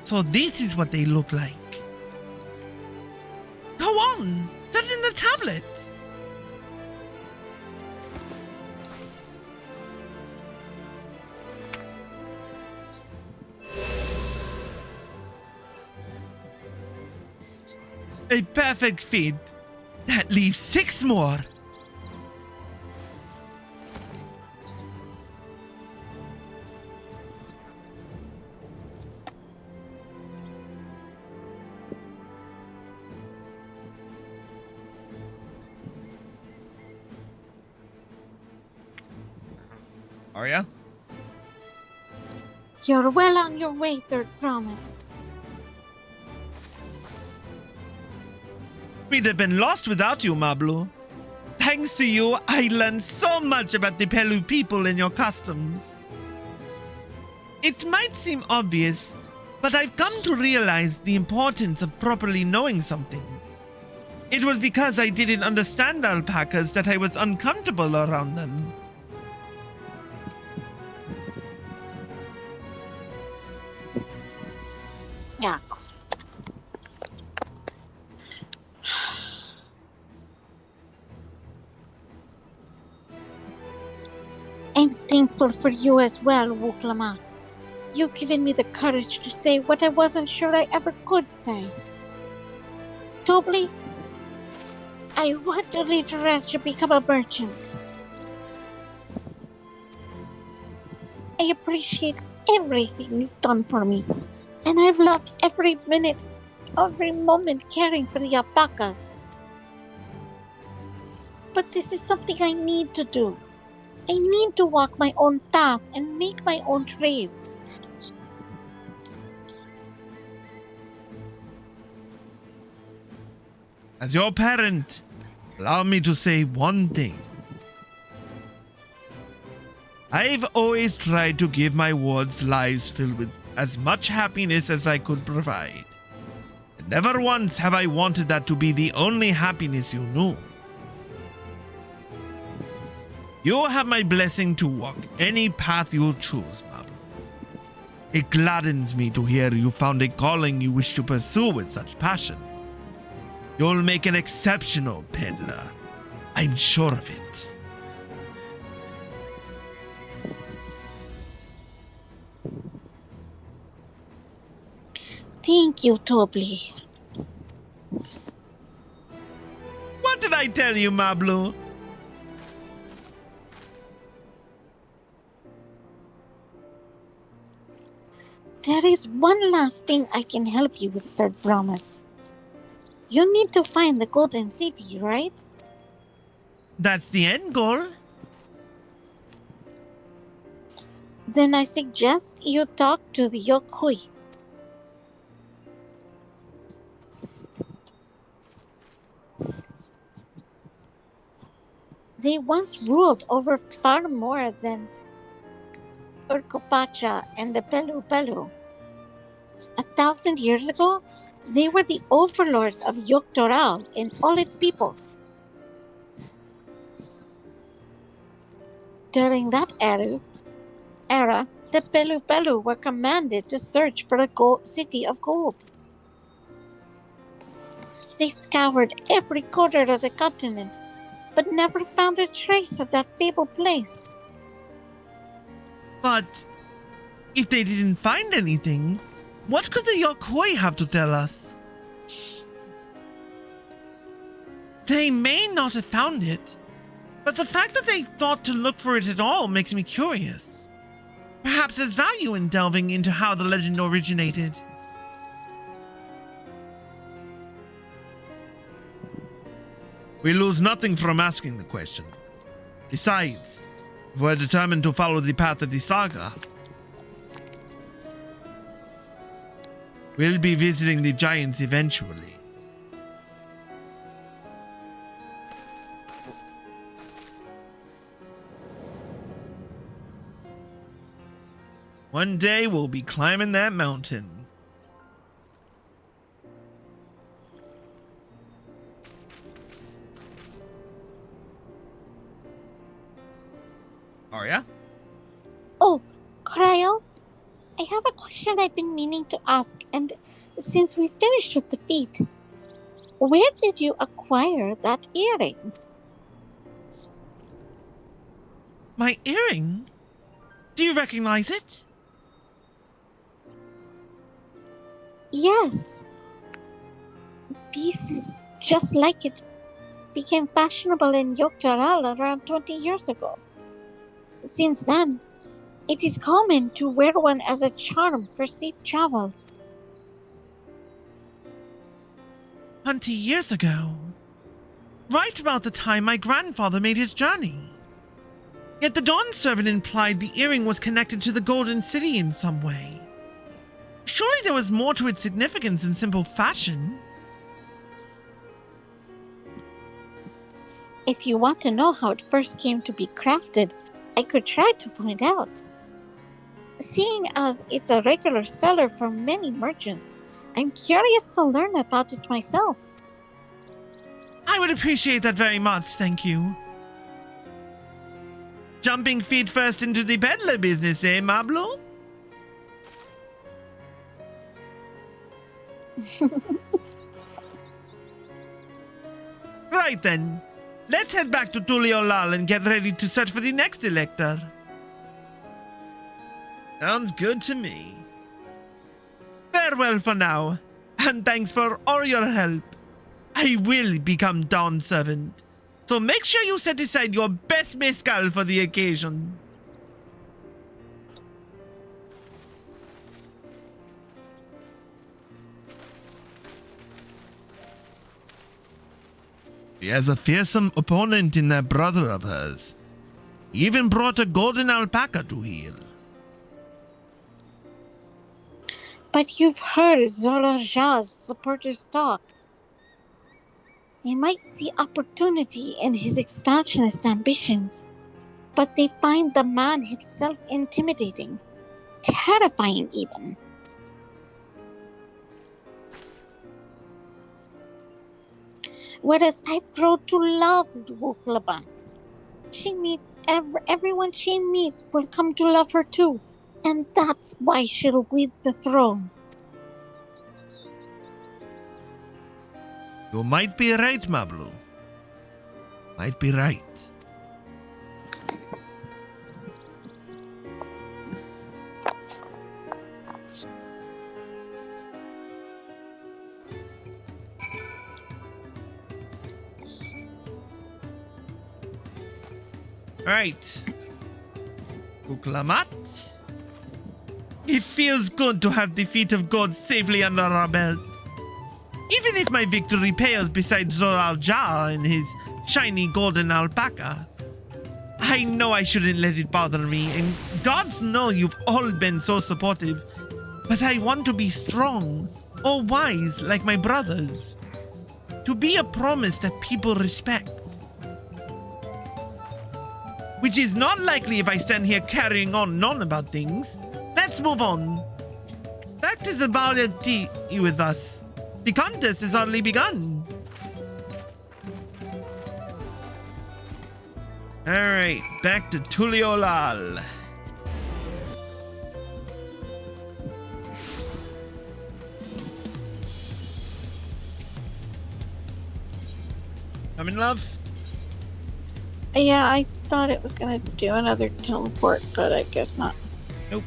So this is what they look like. Go on, set it in the tablet. A perfect fit. That leaves 6 more. Arya? You're well on your way, third promise. We'd have been lost without you, Mablu. Thanks to you, I learned so much about the Pelu people and your customs. It might seem obvious, but I've come to realize the importance of properly knowing something. It was because I didn't understand alpacas that I was uncomfortable around them. Yeah. I'm thankful for you as well, Wuklamat. You've given me the courage to say what I wasn't sure I ever could say. Tobli, I want to leave the ranch and become a merchant. I appreciate everything you've done for me, and I've loved every minute, every moment caring for the alpacas. But this is something I need to do. I need to walk my own path and make my own trades. As your parent, allow me to say one thing. I've always tried to give my wards lives filled with as much happiness as I could provide. And never once have I wanted that to be the only happiness you knew. You have my blessing to walk any path you choose, Mabel. It gladdens me to hear you found a calling you wish to pursue with such passion. You'll make an exceptional peddler. I'm sure of it. Thank you, Tobli. What did I tell you, my blue? There is one last thing I can help you with, Third Promise. You need to find the Golden City, right? That's the end goal. Then I suggest you talk to the Yokoi. They once ruled over far more than Urkopacha and the Pelu Pelu. 1,000 years ago, they were the overlords of Yogg-Toral and all its peoples. During that era, the Pelu Pelu were commanded to search for the city of gold. They scoured every corner of the continent, but never found a trace of that fabled place. But if they didn't find anything, what could the Yokoi have to tell us? They may not have found it, but the fact that they thought to look for it at all makes me curious. Perhaps there's value in delving into how the legend originated. We lose nothing from asking the question. Besides, if we're determined to follow the path of the saga, we'll be visiting the giants eventually. One day we'll be climbing that mountain. Arya? Oh, Cryo, I have a question I've been meaning to ask, and since we finished with the feat, where did you acquire that earring? My earring? Do you recognize it? Yes. Pieces just like it became fashionable in Yogg-Toral around 20 years ago. Since then, it is common to wear one as a charm for safe travel. 20 years ago. Right about the time my grandfather made his journey. Yet the Dawn Servant implied the earring was connected to the Golden City in some way. Surely there was more to its significance than simple fashion. If you want to know how it first came to be crafted, I could try to find out. Seeing as it's a regular seller for many merchants, I'm curious to learn about it myself. I would appreciate that very much, thank you. Jumping feet first into the peddler business, eh, Mablo? Right then. Let's head back to Tuliolal and get ready to search for the next elector. Sounds good to me. Farewell for now, and thanks for all your help. I will become Dawn Servant, so make sure you set aside your best mezcal for the occasion. She has a fearsome opponent in that brother of hers. He even brought a golden alpaca to heal. But you've heard Zorlaja's supporters talk. They might see opportunity in his expansionist ambitions, but they find the man himself intimidating, terrifying even. Whereas I've grown to love Wuklabat. She meets everyone she meets will come to love her too, and that's why she'll wield the throne. You might be right, Mablu. Might be right. Alright. Uklamat. It feels good to have the feet of God safely under our belt. Even if my victory pales beside Zoral Jar and his shiny golden alpaca. I know I shouldn't let it bother me, and gods know you've all been so supportive. But I want to be strong, or wise like my brothers. To be a promise that people respect. Which is not likely if I stand here carrying on about things. Let's move on. Back to the bowl of tea with us. The contest has hardly begun. Alright, back to Tuliolal. Come in, love? Yeah, I thought it was gonna do another teleport, but I guess not. Nope.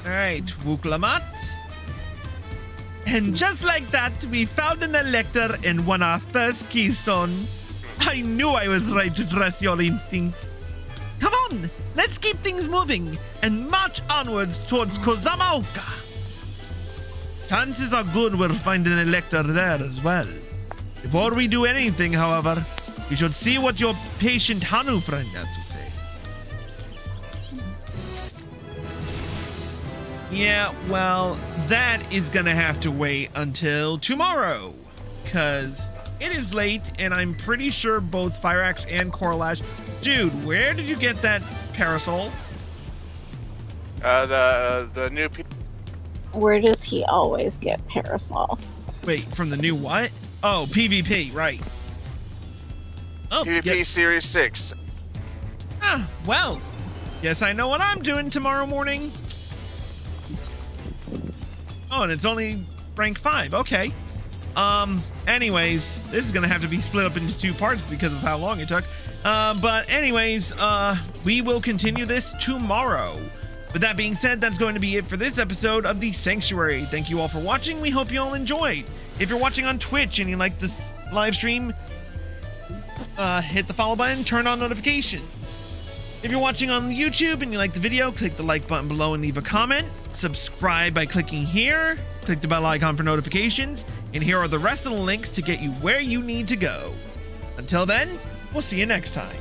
Alright, Wuklamat. And just like that, we found an elector and won our first keystone. I knew I was right to trust your instincts. Come on, let's keep things moving and march onwards towards Kozamaoka. Chances are good we'll find an elector there as well. Before we do anything, however, we should see what your patient Hanu friend has to say. Yeah, well, that is gonna have to wait until tomorrow, because it is late, and I'm pretty sure both Fireaxe and Coralash... Dude, where did you get that parasol? The new... Where does he always get parasols? Wait, from the new what? Oh, PvP, right. Oh, PvP yeah. Series 6. Ah, well, guess I know what I'm doing tomorrow morning. Oh, and it's only rank 5. Okay. Anyways, this is gonna have to be split up into 2 parts because of how long it took. But anyways, we will continue this tomorrow. With that being said, that's going to be it for this episode of The Sanctuary. Thank you all for watching. We hope you all enjoyed. If you're watching on Twitch and you like this live stream, hit the follow button, turn on notifications. If you're watching on YouTube and you like the video, click the like button below and leave a comment. Subscribe by clicking here. Click the bell icon for notifications. And here are the rest of the links to get you where you need to go. Until then, we'll see you next time.